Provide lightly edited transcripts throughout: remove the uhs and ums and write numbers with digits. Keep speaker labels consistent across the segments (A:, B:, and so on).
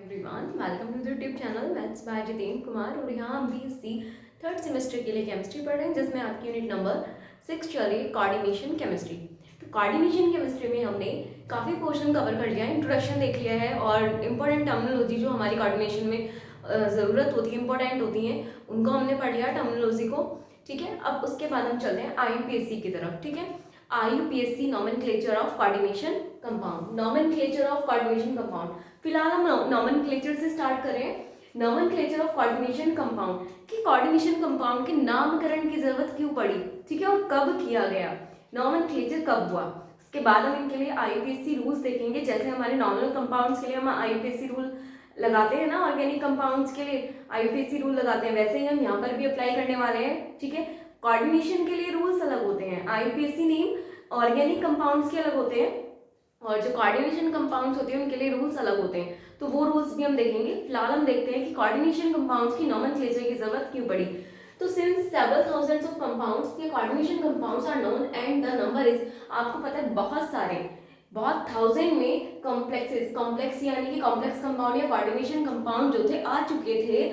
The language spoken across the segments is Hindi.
A: Everyone, welcome to the YouTube channel maths by Jitendra Kumar. और यहाँ हम बीएससी थर्ड सेमेस्टर के लिए केमिस्ट्री पढ़ रहे हैं, जिसमें आपकी यूनिट नंबर 6 चल रही है कोऑर्डिनेशन केमिस्ट्री। तो कोऑर्डिनेशन केमिस्ट्री में हमने काफ़ी पोर्शन कवर कर लिया है, इंट्रोडक्शन देख लिया है और इंपॉर्टेंट टर्मिनोलॉजी जो हमारी कोऑर्डिनेशन में ज़रूरत होती है, इंपॉर्टेंट होती हैं, उनको हमने पढ़ लिया टर्मिनोलॉजी को। ठीक है, अब उसके बाद हम चलते हैं आईयूपीएससी की तरफ। ठीक है, आईयूपीएससी nomenclature of coordination compound, nomenclature of coordination compound. फिलहाल हम नोमेनक्लेचर से स्टार्ट करें। नोमेनक्लेचर ऑफ कोऑर्डिनेशन कंपाउंड कि कोऑर्डिनेशन कंपाउंड के नामकरण की जरूरत क्यों पड़ी, ठीक है, और कब किया गया, नोमेनक्लेचर कब हुआ। उसके बाद हम इनके लिए आईयूपीएससी रूल्स देखेंगे। जैसे हमारे नॉर्मल कंपाउंड्स के लिए हम आईयूपीएससी रूल लगाते हैं ना, ऑर्गेनिक कंपाउंड्स के लिए आईयूपीएससी रूल लगाते हैं, वैसे ही हम यहाँ पर भी अप्लाई करने वाले हैं। ठीक है, कोऑर्डिनेशन के लिए रूल्स अलग होते हैं, आईयूपीएससी नेम ऑर्गेनिक कंपाउंड्स के अलग होते हैं और जो कोऑर्डिनेशन कंपाउंड्स होते हैं उनके लिए रूल्स अलग होते हैं, तो वो रूल्स भी हम देखेंगे। फिलहाल हम देखते हैं कि कोऑर्डिनेशन कंपाउंड्स की नोमेनक्लेचर की जरूरत क्यों पड़ी। तो since several thousands of compounds के coordination compounds are known and the number is, आपको पता है बहुत सारे, बहुत थाउजेंड में कॉम्प्लेक्सेस, कॉम्प्लेक्स यानी कि कॉम्प्लेक्स कंपाउंड या कोऑर्डिनेशन कंपाउंड जो थे आ चुके थे,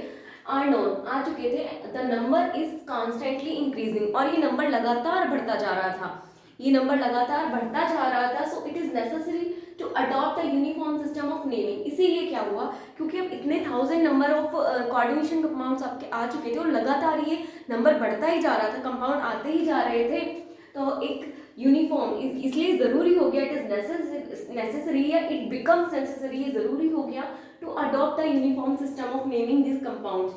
A: आर नोन आ चुके थे। The number is constantly increasing, और ये नंबर लगातार बढ़ता जा रहा था, ये नंबर लगातार बढ़ता जा रहा था। So it is necessary to adopt a uniform system of naming. इसीलिए क्या हुआ, क्योंकि अब इतने thousand number of coordination compounds आपके आ चुके थे और लगातार ये नंबर बढ़ता ही जा रहा था, कंपाउंड आते ही जा रहे थे, तो एक यूनिफॉर्म इसलिए ज़रूरी हो गया, इट इज नेसेसरी या इट बिकम्स नेसेसरी, ये ज़रूरी हो गया to adopt a uniform system of naming this compounds,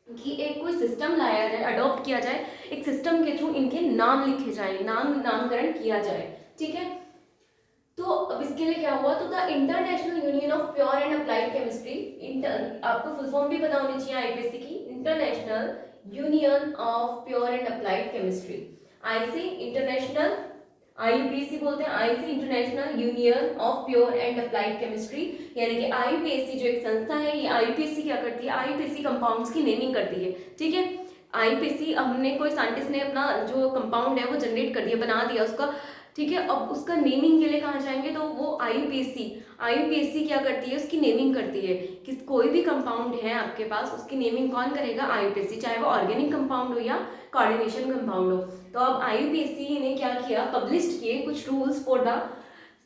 A: कि एक कोई सिस्टम लाया जाए, अडॉप्ट किया जाए, एक सिस्टम के थ्रू इनके नाम लिखे जाए, नामकरण किया जाए। ठीक है, तो अब इसके लिए क्या हुआ, तो the international union of pure and applied chemistry, आपको फुल फॉर्म भी पता होनी चाहिए आईपीएससी की, international union of pure and applied chemistry, IC, international, आईयूपीएससी बोलते हैं, IC international union of pure and applied chemistry, यानी कि आईयूपीएससी जो एक संस्था है, ये आईयूपीएससी क्या करती है, आईयूपीएससी कंपाउंड्स की नेमिंग करती है। ठीक है, आईयूपीएससी, हमने कोई साइंटिस्ट ने अपना जो कंपाउंड है वो जनरेट कर दिया, बना दिया उसका, ठीक है, अब उसका नेमिंग के लिए कहाँ जाएंगे, तो वो आईयूपीएससी क्या करती है, उसकी नेमिंग करती है कि कोई भी कंपाउंड है आपके पास, उसकी नेमिंग कौन करेगा, आईयूपीएससी, चाहे वो ऑर्गेनिक कंपाउंड हो या कोऑर्डिनेशन कंपाउंड हो। तो अब आईयूपीएससी ने क्या किया, पब्लिश किए कुछ rules for the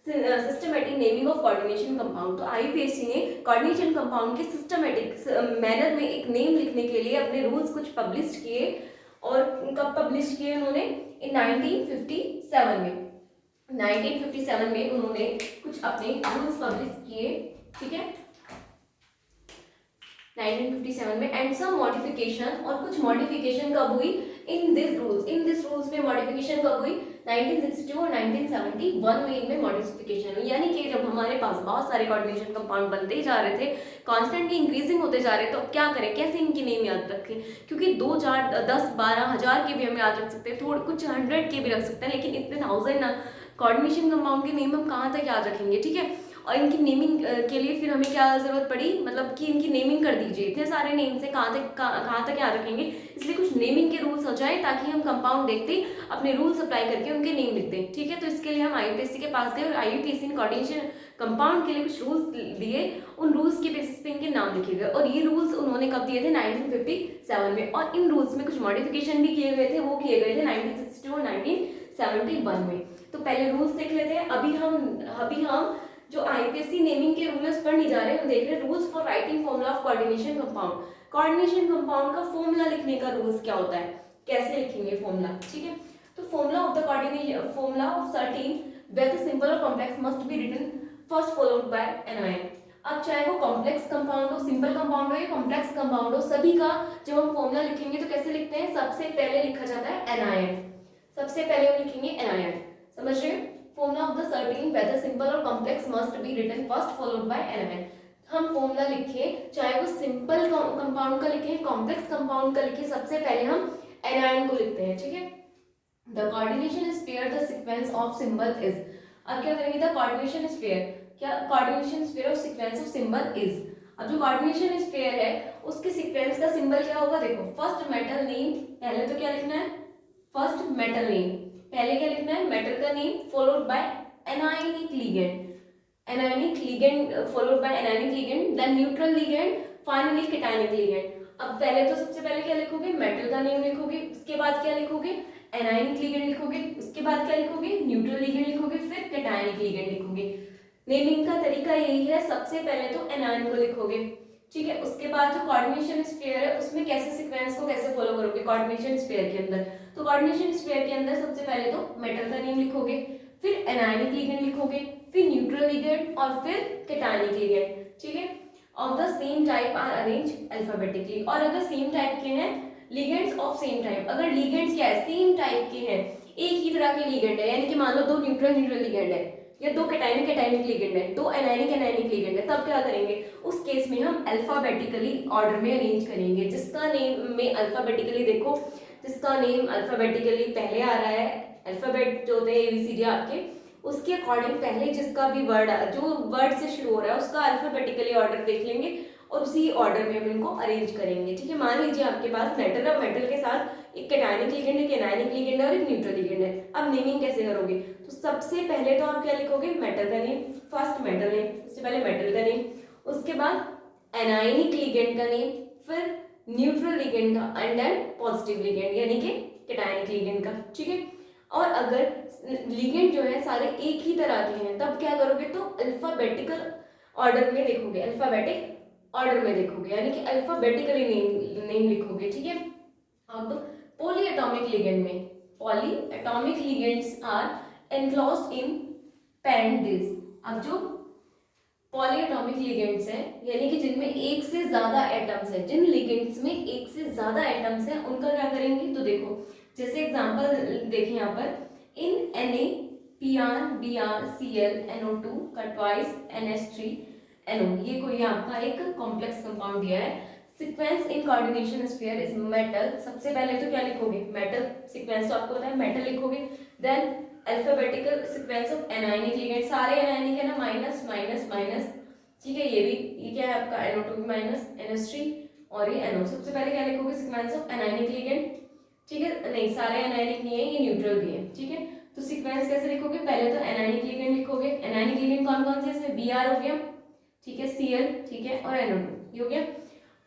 A: systematic naming of coordination compound. तो आईयूपीएससी ने कोऑर्डिनेशन कंपाउंड के सिस्टमेटिक मैनर में एक नेम लिखने के लिए अपने रूल्स कुछ पब्लिश किए, और कब पब्लिश किए उन्होंने, इन 1957 में, 1957 में उन्होंने कुछ अपने रूल्स पब्लिश किए। ठीक है, 1957 में, एंड सम मॉडिफिकेशन, और कुछ मॉडिफिकेशन कब हुई, इन दिस रूल्स में मॉडिफिकेशन कब हुई, 1962 और 1971 में इनमें मॉडिफिकेशन हुई। यानी कि जब हमारे पास बहुत सारे कोऑर्डिनेशन कंपाउंड बनते ही जा रहे थे, कॉन्स्टेंटली इंक्रीजिंग होते जा रहे थे, तो क्या करें, कैसे इनकी नेम याद रखें, क्योंकि 2 4 10 12 हज़ार के भी हम याद रख सकते हैं, थोड़े कुछ 100 के भी रख सकते हैं, लेकिन इतने थाउजेंड कोऑर्डिनेशन कंपाउंड की नेम हम कहाँ तक याद रखेंगे। ठीक है, और इनकी नेमिंग के लिए फिर हमें क्या ज़रूरत पड़ी, मतलब कि इनकी नेमिंग कर दीजिए, इतने सारे नेम से कहाँ तक याद रखेंगे, इसलिए कुछ नेमिंग के रूल्स हो जाए ताकि हम कंपाउंड देखते ही अपने रूल्स अप्लाई करके उनके नेम लिखते हैं। ठीक है, तो इसके लिए हम आईयूपीएससी के पास गए और आईयूपीएससी ने कोऑर्डिनेशन कंपाउंड के लिए कुछ रूल्स दिए, उन रूल्स के बेसिस पे इनके नाम लिखे गए, और ये रूल्स उन्होंने कब दिए थे, 1957 में, और इन रूल्स में कुछ मॉडिफिकेशन भी किए गए थे, वो किए गए थे 1962 और 1971 में। तो पहले रूल्स देख लेते हैं। अभी हम जो आईपीएससी नेमिंग के रूल्स पर नहीं जा रहे, हम देख रहे हैं rules for writing formula of coordination compound. Coordination compound का फॉर्मूला लिखने का रूल्स क्या होता है, कैसे लिखेंगे फॉर्मूला। ठीक है, तो formula of the coordination, formula of certain whether simple और complex must be written first followed by N I N. अब चाहे वो कॉम्प्लेक्स कंपाउंड हो, सिंपल कंपाउंड हो या कॉम्प्लेक्स कंपाउंड हो, सभी का जब हम फॉर्मूला लिखेंगे तो कैसे लिखते हैं, सबसे पहले लिखा जाता है एनआईएन, सबसे पहले हम लिखेंगे एनआईएन, समझ रहे हैं। Formula of the certain whether simple और complex must be written first followed by N I N. हम फॉर्मूला लिखे, चाहे वो सिंपल कंपाउंड का लिखे, कॉम्प्लेक्स कंपाउंड का लिखे, सबसे पहले हम एनआईएन को लिखते हैं। ठीक है, the coordination is pair the sequence of symbol is. अब क्या करेंगे, द कोऑर्डिनेशन इज पेयर, क्या coordination is pair of sequence of symbol is. अब जो कोऑर्डिनेशन इज पेयर है उसके सीक्वेंस का सिंबल क्या होगा, देखो फर्स्ट मेटल नेम, पहले तो क्या लिखना है, फर्स्ट मेटल नेम, पहले क्या लिखना है, मेटल का name, followed by anionic ligand, anionic ligand followed by anionic ligand, then neutral ligand, finally cationic ligand. अब पहले तो सबसे पहले क्या लिखोगे, मेटल का नेम लिखोगे, उसके बाद क्या लिखोगे, एनायनिक लिगेंड लिखोगे, उसके बाद क्या लिखोगे, न्यूट्रल लिगेंड लिखोगे, फिर कैटायनिक लिगेंड लिखोगे। नेमिंग का तरीका यही है, सबसे पहले तो एनायन को लिखोगे, ठीक है। उसके बाद जो कोऑर्डिनेशन स्फीयर है उसमें कैसे सीक्वेंस को कैसे फॉलो करोगे कोऑर्डिनेशन स्फीयर के अंदर, तो कोऑर्डिनेशन स्फीयर के अंदर सबसे पहले तो मेटल का नेम लिखोगे, फिर एनायनिक लिगेंड लिखोगे, फिर न्यूट्रल लिगेंड और फिर कैटायनिक लिगेंड, ठीक है। Of the same type are arrange alphabetically, और अगर सेम टाइप के हैं लिगेंड्स ऑफ सेम टाइप, अगर लिगेंड्स क्या है सेम टाइप के हैं, एक ही तरह के लिगेंड है, यानी कि मान लो दो न्यूट्रल लिगेंड है या दो कैटायनिक लिगेंड है, दो एनायनिक लिगेंड है, तब क्या करेंगे, उस केस में हम अल्फाबेटिकली ऑर्डर में अरेंज करेंगे। जिसका नेम में अल्फाबेटिकली देखो, जिसका नेम अल्फाबेटिकली पहले आ रहा है, अल्फाबेट जो होते हैं ABCD आपके, उसके अकॉर्डिंग पहले जिसका भी वर्ड जो वर्ड से शुरू हो रहा है उसका अल्फाबेटिकली ऑर्डर देख लेंगे और उसी ऑर्डर में हम इनको अरेंज करेंगे, ठीक है। मान लीजिए आपके पास मेटल है, मेटल के साथ एक कैटायनिक लिगेंड है, एक एनायनिक लिगेंड है और एक न्यूट्रल लिगेंड है। अब नेमिंग कैसे करोगे, तो सबसे पहले तो आप क्या लिखोगे, मेटल का नेम, फर्स्ट मेटल नेम, सबसे पहले मेटल का नेम, उसके बाद एनायनिक लिगेंड का नेम, फिर न्यूट्रल लिगेंड का एंड देन पॉजिटिव लिगेंड यानी कि कैटायनिक लिगेंड का, ठीक है। और अगर लिगेंड जो है सारे एक ही तरह के हैं तब क्या करोगे, तो अल्फाबेटिकल ऑर्डर में देखोगे, अल्फाबेटिक ऑर्डर में देखोगे, यानी कि अल्फाबेटिकली नेम लिखोगे, ठीक है। अब पॉली एटॉमिक लिगेंड में, polyatomic ligands are enclosed in parent. अब जो पॉली एटॉमिक लिगेंड्स हैं यानी कि जिनमें एक से ज्यादा एटम्स है, जिन लिगेंड्स में एक से ज्यादा एटम्स हैं उनका क्या करेंगे, तो देखो जैसे एग्जांपल देखें यहाँ पर, इन NaPrBrClNO2 का ट्वाइस NH3NO, ये कोई आपका एक कॉम्प्लेक्स कंपाउंड दिया है। Sequence in coordination sphere is metal, सबसे पहले तो क्या लिखोगे, मेटल सीक्वेंस, तो आपको पता है मेटल लिखोगे, then alphabetical sequence of anionic ligand, सारे एनायनिक है ना, माइनस माइनस माइनस, ठीक है। ये भी, ये क्या है आपका NO2 माइनस NH3 और ये NO, सबसे पहले क्या लिखोगे, सीक्वेंस ऑफ एनायनिक लिगेंड, ठीक है। नहीं, सारे एनायनिक नहीं है, ये न्यूट्रल भी है, ठीक है। तो सीक्वेंस कैसे लिखोगे, पहले तो एनायनिक लिगेंड लिखोगे, एनायनिक लिगेंड कौन कौन से, इसमें Br हो गया, ठीक है, Cl, ठीक है, और NO2 ये हो गया,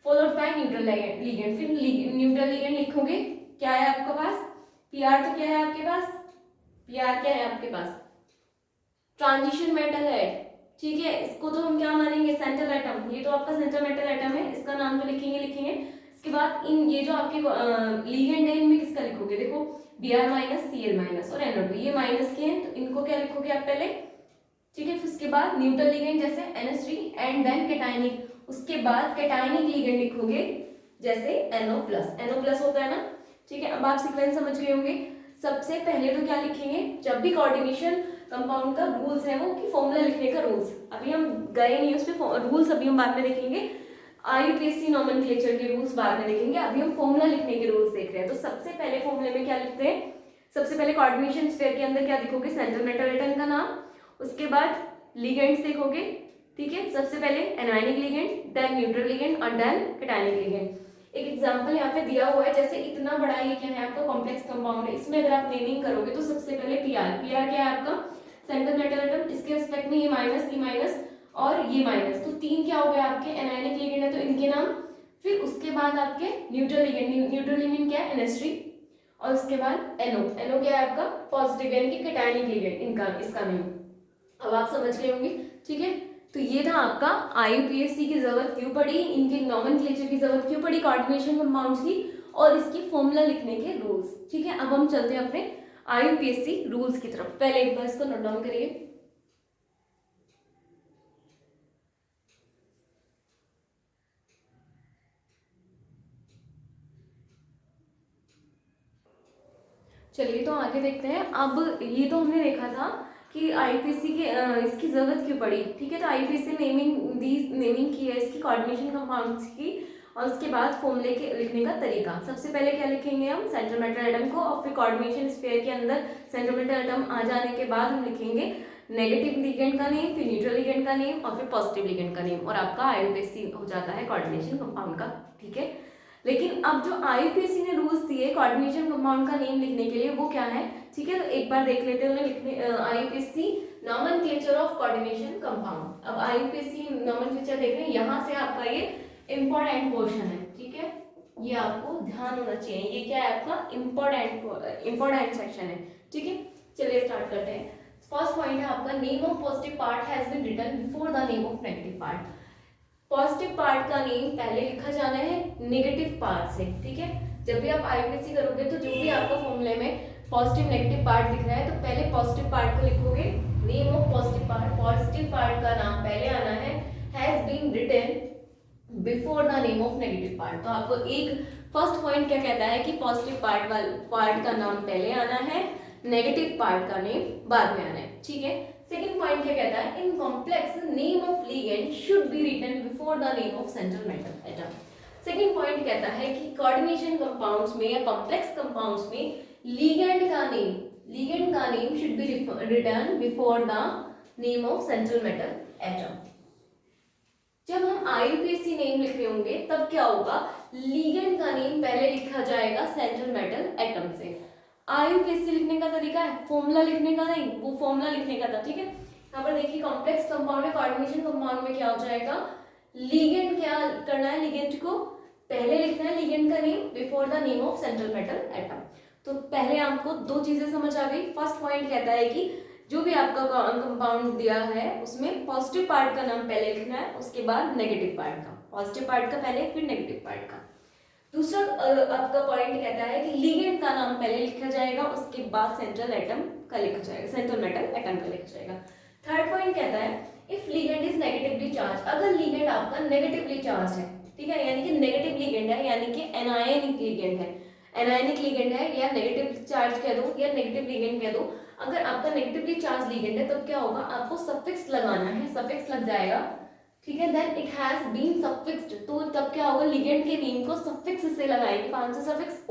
A: फॉलोड बाय न्यूट्रल लिगेंड, फिर न्यूट्रल लिगेंड लिखोगे, क्या है आपके पास, Pr, तो क्या है आपके पास, Pr क्या है आपके पास, ट्रांजिशन मेटल है, ठीक है। इसको तो हम क्या मानेंगे, सेंट्रल एटम, ये तो आपका सेंट्रल मेटल एटम है, इसका नाम तो लिखेंगे। इसके बाद इन ये जो आपके लिगेंड है इनमें किसका लिखोगे, देखो Br माइनस Cl माइनस और NO2, ये माइनस के हैं तो इनको क्या लिखोगे आप पहले, ठीक है। फिर उसके बाद न्यूट्रल लिगेंड जैसे NH3 एंड देन कैटायनिक, उसके बाद कैटायनिक लिगेंड लिखोगे जैसे NO+ होता है ना, ठीक है। अब आप सीक्वेंस समझ गए होंगे। सबसे पहले तो क्या लिखेंगे, जब भी कोऑर्डिनेशन कंपाउंड का रूल्स है वो कि फॉर्मूला लिखने का रूल्स, अभी हम गए नहीं उस पर, रूल्स अभी हम बाद में देखेंगे, IUPAC नोमेनक्लेचर के रूल्स बाद में देखेंगे, अभी हम फॉर्मूला लिखने के रूल्स देख रहे हैं। तो सबसे पहले फॉर्मूले में क्या लिखते हैं, सबसे पहले कोऑर्डिनेशन स्फीयर के अंदर क्या लिखोगे, सेंट्रल मेटल एटम का नाम, उसके बाद लिगेंड्स देखोगे, ठीक है। सबसे पहले anionic ligand, then neutral ligand और देन कैटायनिक लिगेंड। एक एग्जांपल यहाँ पे दिया हुआ है, जैसे इतना बड़ा ये क्या है आपका कॉम्प्लेक्स कंपाउंड है, इसमें अगर आप नेमिंग करोगे तो सबसे पहले Pr क्या है आपका सेंट्रल मेटल एटम, इसके रिस्पेक्ट में ये माइनस और ये माइनस, तो तीन क्या हो गया आपके एनायनिक लिगेंड है तो इनके नाम, फिर उसके बाद आपके न्यूट्रल लिगेंड क्या है NH3 और उसके बाद NO क्या है आपका पॉजिटिव यानी कि कैटायनिक लिगेंड, इनका इसका नेम अब आप समझ गए होंगे, ठीक है। तो ये था आपका IUPAC की जरूरत क्यों पड़ी, इनके नोमेनक्लेचर की जरूरत क्यों पड़ी, कोऑर्डिनेशन कंपाउंड्स की और इसकी फॉर्मूला लिखने के रूल्स, ठीक है। अब हम चलते हैं अपने IUPAC रूल्स की तरफ, पहले एक बार इसको नोट डाउन करिए। चलिए तो आगे देखते हैं। अब ये तो हमने देखा था कि IUPAC के इसकी जरूरत क्यों पड़ी, ठीक है। तो IUPAC नेमिंग की है इसकी कोऑर्डिनेशन कंपाउंड्स की, और उसके बाद फॉर्मूले के लिखने का तरीका। सबसे पहले क्या लिखेंगे हम, सेंट्रल मेटल एटम को, और फिर कोऑर्डिनेशन स्फीयर के अंदर सेंट्रल मेटल एटम आ जाने के बाद हम लिखेंगे नेगेटिव लिगेंड का नेम, फिर न्यूट्रल लिगेंड का नेम और फिर पॉजिटिव लिगेंड का नेम, और आपका IUPAC हो जाता है कोऑर्डिनेशन कंपाउंड का, ठीक है। लेकिन अब जो IUPAC ने रूल्स दिए कोऑर्डिनेशन कंपाउंड का नेम लिखने के लिए वो क्या है, ठीक है। तो एक बार देख लेते हैं उन्हें लिखने, IUPAC nomenclature of coordination compound. अब आईयूपीएसी नॉमेनक्लेचर देख रहे हैं, यहाँ से आपका ये इंपॉर्टेंट पोर्शन है, ठीक है, ये आपको ध्यान होना चाहिए, ये क्या है आपका इंपॉर्टेंट सेक्शन है, ठीक है। चलिए स्टार्ट करते हैं। फर्स्ट पॉइंट है आपका name of positive part has been written before the name of negative part. Positive part का नेम पहले लिखा जाना है नेगेटिव पार्ट से, ठीक है। जब भी आप आईयूपीएसी करोगे तो जो भी आपका फॉर्मूले में पॉजिटिव नेगेटिव पार्ट दिख रहा है तो पहले पॉजिटिव पार्ट को लिखोगे, नेम ऑफ पॉजिटिव पार्ट का नाम पहले आना है, has been written before the name of negative part. तो आपको एक फर्स्ट पॉइंट क्या कहता है कि पॉजिटिव पार्ट का नाम पहले आना है, नेगेटिव पार्ट का नेम बाद में आना है, ठीक है। सेकंड पॉइंट क्या कहता है, in complex name of ligand should be written before the name of central metal atom. Second point कहता है कि कोऑर्डिनेशन कंपाउंड्स में या कॉम्प्लेक्स कंपाउंड्स में लिगेंड का name should be written before the name of central metal atom. जब हम आईयूपीएसी नेम लिख रहे होंगे तब क्या होगा, लिगेंड का नेम पहले लिखा जाएगा सेंट्रल मेटल एटम से। आईयूपीएसी लिखने का तरीका है, फॉर्मूला लिखने का नहीं, वो फॉर्मूला लिखने का था, ठीक है। यहाँ पर देखिए कॉम्प्लेक्स कंपाउंड में, कोऑर्डिनेशन कंपाउंड में क्या हो जाएगा, लिगेंड क्या करना है, लिगेंड को पहले लिखना है, लिगेंड का name before the name of central metal atom. तो पहले आपको दो चीजें समझ आ गई। फर्स्ट पॉइंट कहता है कि जो भी आपका कंपाउंड दिया है उसमें पॉजिटिव पार्ट का नाम पहले लिखना है, उसके बाद नेगेटिव पार्ट का, पॉजिटिव पार्ट का पहले फिर नेगेटिव पार्ट का। दूसरा आपका पॉइंट कहता है कि लिगेंड का नाम पहले लिखा जाएगा, उसके बाद सेंट्रल एटम का लिखा जाएगा, सेंट्रल मेटल एटम का लिखा जाएगा। थर्ड पॉइंट कहता है if ligand is negatively charge, अगर लिगेंड आपका नेगेटिवली चार्ज है, ठीक है, यानी कि नेगेटिव लिगेंड है, यानी कि एनायनिक लिगेंड है, एनायनिक लिगेंड है या नेगेटिव चार्ज कह दो या नेगेटिव लिगेंड कह दो। अगर आपका नेगेटिवली चार्ज लिगेंड है तब क्या होगा, आपको सफिक्स लगाना है, सफिक्स लग जाएगा, ठीक है, देन इट हैज बीन सफिक्स्ड, तो तब क्या होगा, लिगेंड के नेम को सफिक्स से लगाएंगे, कौन सा सफिक्स,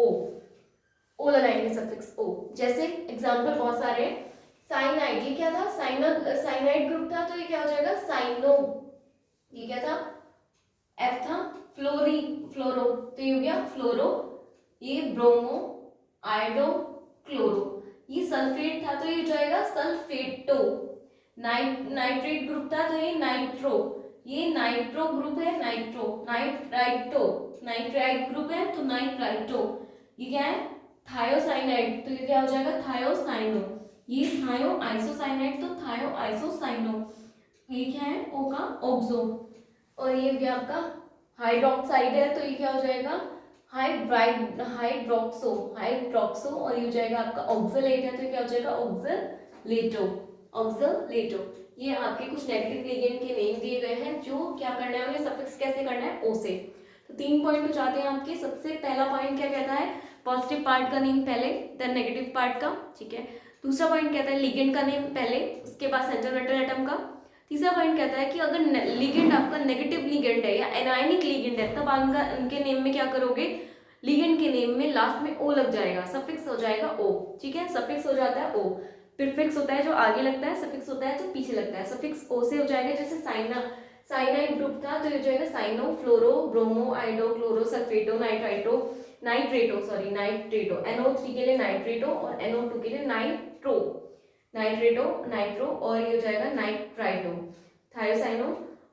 A: ओ लगाएंगे, सफिक्स ओ। जैसे एग्जांपल बहुत सारे हैं, साइनाइड, ये क्या था, साइनाइड ग्रुप था, तो ये क्या हो जाएगा, साइनो, ये क्या था, एफ था, फ्लोरो, तो ये हो गया फ्लोरो, ये ब्रोमो, आयोडो, क्लोरो, ये सल्फेट था तो ये हो जाएगा सल्फेटो, नाइट्रेट ग्रुप था तो ये नाइट्रो, ये नाइट्रो ग्रुप है, नाइट्राइट ग्रुप है तो नाइट्राइटो, ये क्या है, थायोसाइनाइड, तो ये क्या हो जाएगा, थायोसाइनो, ये थायो आइसोसाइनाइड तो थायो आइसोसाइनो, ये क्या है, ओ का ऑक्सो, और ये क्या आपका हाइड्रोक्साइड है तो ये क्या हो जाएगा, हाइड्रोक्सो, और ये हो जाएगा आपका ऑक्सलेट है तो क्या हो जाएगा, ऑक्सलेटो। ये आपके कुछ नेगेटिव लिगेंड के नेम दिए गए हैं, जो क्या करना है, उन्हें सफिक्स कैसे करना है, ओ से। तो 3 पॉइंट हो जाते हैं आपके। सबसे पहला पॉइंट क्या कहता है, पॉजिटिव पार्ट का नेम पहले, देन नेगेटिव पार्ट का, ठीक है। दूसरा पॉइंट कहता है लिगेंड का नेम पहले, उसके बाद सेंट्रल मेटल एटम का। तीसरा पॉइंट कहता है कि अगर लिगेंड आपका नेगेटिव लिगेंड है या एनायनिक लिगेंड है तब उनके नेम में क्या करोगे, लिगेंड के नेम में लास्ट में ओ लग जाएगा, सफिक्स हो जाएगा ओ, ठीक है, सफिक्स हो जाता है ओ। प्रीफिक्स होता है जो आगे लगता है, सफिक्स होता है जो पीछे लगता है, सफिक्स ओ से हो जाएगा। जैसे साइनाइड ग्रुप था तो ये हो जाएगा साइनो, फ्लोरो, ब्रोमो, आयोडो, क्लोरो, सल्फेटो, नाइट्रेटो, NO3 के लिए नाइट्रेटो और NO2 के लिए नाइट्रो, और ये हो जाएगा नाइट्राइटो, थायोसाइनो,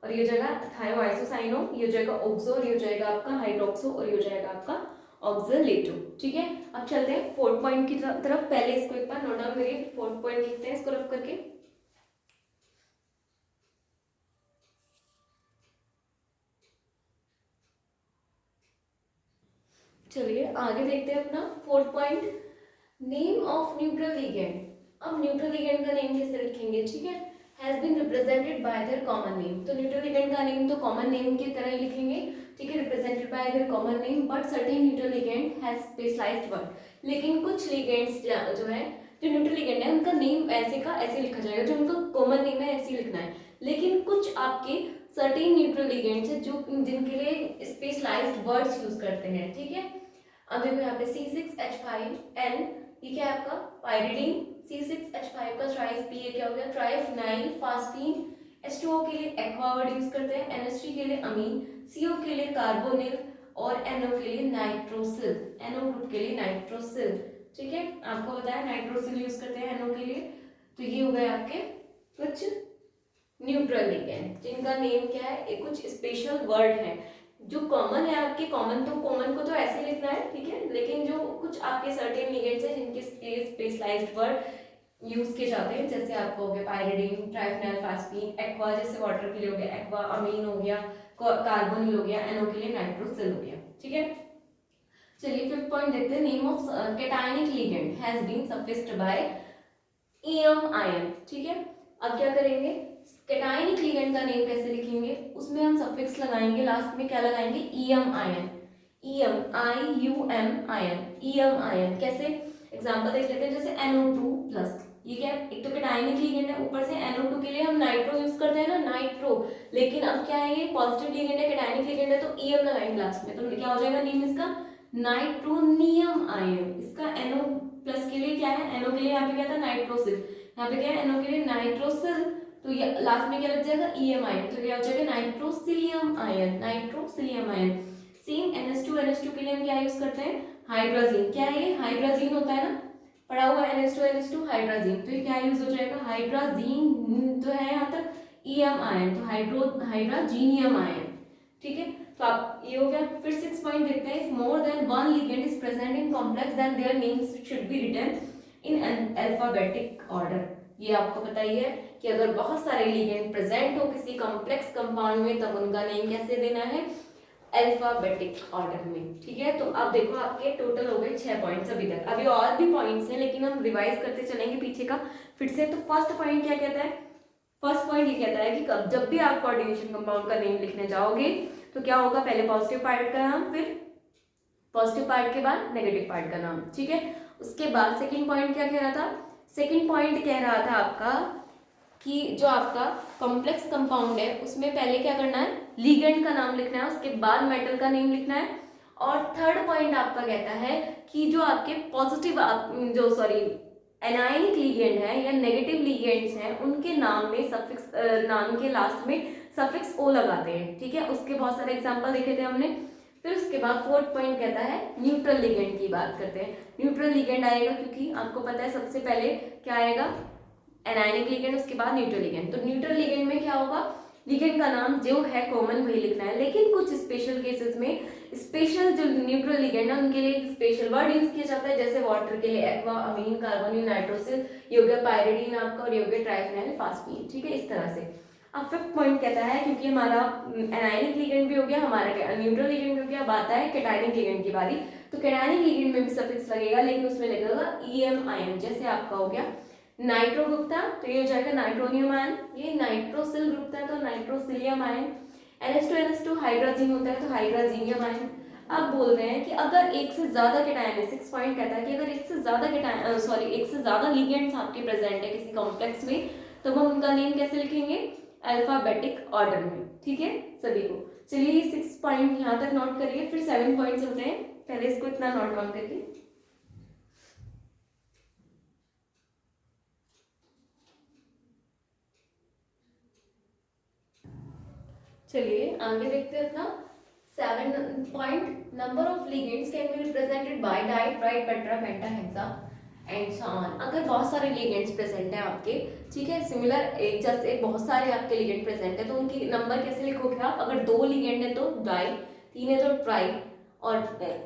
A: और ये हो जाएगा थायो आइसोसाइनो, ये हो जाएगा ऑक्सो, और ये हो जाएगा आपका हाइड्रोक्सो, और ये हो जाएगा आपका ऑक्सलेटो, ठीक है। अब चलते हैं फोर्थ पॉइंट की तरफ। पहले इसको एक बार नोट डाउन करिए, फोर्थ पॉइंट लिखते हैं इसको रफ करके। चलिए आगे देखते हैं अपना fourth point, name of neutral ligand. अब न्यूट्रल लिगेंड का नेम कैसे लिखेंगे, ठीक है, has been represented by their common name. तो न्यूट्रल लिगेंड का नेम तो कॉमन नेम की तरह ही लिखेंगे, ठीक है, represented by their common name, but certain neutral ligand has specialised word. लेकिन कुछ लिगेंड्स जो है, जो न्यूट्रल लिगेंड है उनका नेम ऐसे का ऐसे लिखा जाएगा, जो उनका कॉमन नेम है ऐसे लिखना है। लेकिन कुछ आपके सर्टेन न्यूट्रल लिगेंड्स है जो जिनके लिए स्पेशलाइज्ड वर्ड्स यूज करते हैं, ठीक है। अब देखो यहाँ पे C6H5N, ये क्या है आपका पाइरिडीन, C6H5 का ट्राइस पी, ये क्या हो गया, ट्राइफिनाइल फास्फीन। H2O के लिए एक्वा वर्ड यूज करते हैं, NH3 के लिए अमीन, CO के लिए कार्बोनिल, और NO के लिए नाइट्रोसिल, NO ग्रुप के लिए नाइट्रोसिल, ठीक है, आपको बताया नाइट्रोसिल यूज करते हैं NO के लिए। तो ये हो गए आपके कुछ न्यूट्रल लिगेंड जिनका नेम क्या है, एक कुछ स्पेशल वर्ड है जो कॉमन है आपके। कॉमन को तो ऐसे लिखना है, ठीक है, लेकिन जो कुछ आपके सर्टेन लिगेंड्स हैं जिनके स्पेशलाइज्ड वर्ड यूज किए जाते हैं, जैसे आपको हो गया पायरिडीन, ट्राइफेनॉल फास्फीन, एक्वा जैसे वाटर के लिए हो गया एक्वा, अमीन हो गया, कार्बोनिल हो गया, एनओ के लिए नाइट्रोसिल हो गया, ठीक है। चलिए फिफ्थ पॉइंट देखते हैं। Name of cationic ligand has been suffixed by ium ion, ठीक है। अब क्या करेंगे, कैटायनिक लिगेंड का नेम कैसे लिखेंगे, उसमें हम सफिक्स लगाएंगे, लास्ट में क्या लगाएंगे, EM ion, EM IUM ion, EM ion. कैसे, एग्जांपल देख लेते हैं, जैसे NO2+, ये क्या है, एक तो कैटायनिक लिगेंड है, ऊपर से NO2 के लिए हम नाइट्रो यूज करते हैं ना, नाइट्रो, लेकिन अब क्या है, ये पॉजिटिव लिगेंड है, कैटायनिक लिगेंड है, तो ईएम लगाएंगे लास्ट में, तो क्या हो जाएगा नेम इसका, नाइट्रोनियम आयन। इसका NO+ के लिए क्या है, NO के लिए यहाँ पे क्या था, नाइट्रोसिल, यहाँ पे क्या है, NO के लिए नाइट्रोसिल, तो ये लास्ट में क्या लग जाएगा, ईएम आयन, तो क्या हो जाएगा, नाइट्रोसिलियम आयन, नाइट्रोसिलियम आयन। सेम NH2 के लिए हम क्या यूज करते हैं, हाइड्रोजीन। क्या है ये, हाइड्रोजीन होता है ना, पड़ा हुआ NH2 हाइड्रोजीन, तो ये क्या यूज हो जाएगा, हाइड्रोजीन तो है यहाँ तक, ईएम आयन, तो हाइड्रोजीनियम आयन, ठीक है। तो आप ये हो गया। फिर 6 पॉइंट देखते हैं, if more than one ligand is present in complex then their names should be written in an alphabetic order. ये आपको पता ही है कि अगर बहुत सारे लिगेंड प्रेजेंट हो किसी कॉम्प्लेक्स कंपाउंड में, तब उनका नेम कैसे देना है, अल्फाबेटिक ऑर्डर में, ठीक है। तो अब देखो आपके टोटल हो गए 6 पॉइंट्स अभी तक, अभी और भी पॉइंट्स हैं लेकिन हम रिवाइज करते चलेंगे पीछे का फिर से। तो फर्स्ट पॉइंट क्या कहता है, फर्स्ट पॉइंट ये कहता है कि जब भी आप कोऑर्डिनेशन कंपाउंड का नेम लिखने जाओगे तो क्या होगा, पहले पॉजिटिव पार्ट का नाम, फिर पॉजिटिव पार्ट के बाद नेगेटिव पार्ट का नाम, ठीक है। उसके बाद सेकंड पॉइंट क्या कह रहा था, सेकंड पॉइंट कह रहा था आपका कि जो आपका कॉम्प्लेक्स कंपाउंड है उसमें पहले क्या करना है, लिगेंड का नाम लिखना है, उसके बाद मेटल का नेम लिखना है। और थर्ड पॉइंट आपका कहता है कि जो आपके पॉजिटिव एनायनिक लिगेंड है या नेगेटिव लिगेंड्स हैं उनके नाम में सफिक्स, नाम के लास्ट में सफिक्स ओ लगाते हैं, ठीक है। उसके बहुत सारे एग्जांपल देखे थे हमने। फिर उसके बाद फोर्थ पॉइंट कहता है न्यूट्रल लिगेंड की बात करते हैं। न्यूट्रल लिगेंड आएगा क्योंकि आपको पता है सबसे पहले क्या आएगा, एनायनिक लिगेंड, उसके बाद न्यूट्रल लिगेंड। तो न्यूट्रल लिगेंड में क्या होगा, लिगेंड का नाम जो है कॉमन वही लिखना है, लेकिन कुछ स्पेशल केसेस में स्पेशल जो न्यूट्रल लिगेंड है उनके लिए स्पेशल वर्ड यूज किया जाता है, जैसे वाटर के लिए एक्वा, अमीन, कार्बोनिल, नाइट्रोसिल, ये हो गया पायरिडीन आपका, और ये हो गया ट्राइफेनॉल फास्फीन, ठीक है, इस तरह से। अब फिफ्थ पॉइंट कहता है क्योंकि हमारा एनायनिक लिगेंड भी हो गया, हमारा न्यूट्रल लिगेंड भी हो गया, अब आता है कैटायनिक लिगेंड की बारी। तो कैटायनिक लिगेंड में भी सफिक्स लगेगा, लेकिन उसमें लगेगा ईएम आयन, जैसे आपका हो गया नाइट्रो ग्रुप था तो ये हो जाएगा नाइट्रोनियम आयन, ये नाइट्रोसिल ग्रुप था तो नाइट्रोसिलियम आयन, NH2 हाइड्रोजीन होता है तो हाइड्रोजीनियम आयन। अब बोल रहे हैं कि अगर एक से ज्यादा कैटायन है, 6 पॉइंट कहता है कि अगर एक से ज्यादा एक से ज्यादा लिगेंड्स आपके प्रेजेंट है किसी कॉम्प्लेक्स में, तो हम उनका नेम कैसे लिखेंगे, अल्फाबेटिक ऑर्डर में, ठीक है सभी को। चलिए 6 पॉइंट यहाँ तक नोट करिए, फिर 7 पॉइंट चलते हैं, पहले इसको इतना नोट डाउन करिए। चलिए आगे देखते हैं अपना 7 point, number of ligands can be represented by di, tri, tetra, penta, hexa and so on. अगर बहुत सारे लिगेंड्स प्रेजेंट हैं आपके, ठीक है, सिमिलर एक जैसे बहुत सारे आपके लिगेंड प्रेजेंट है, तो उनकी नंबर कैसे लिखोगे आप, अगर 2 लिगेंड है तो डाई, 3 है तो ट्राई, और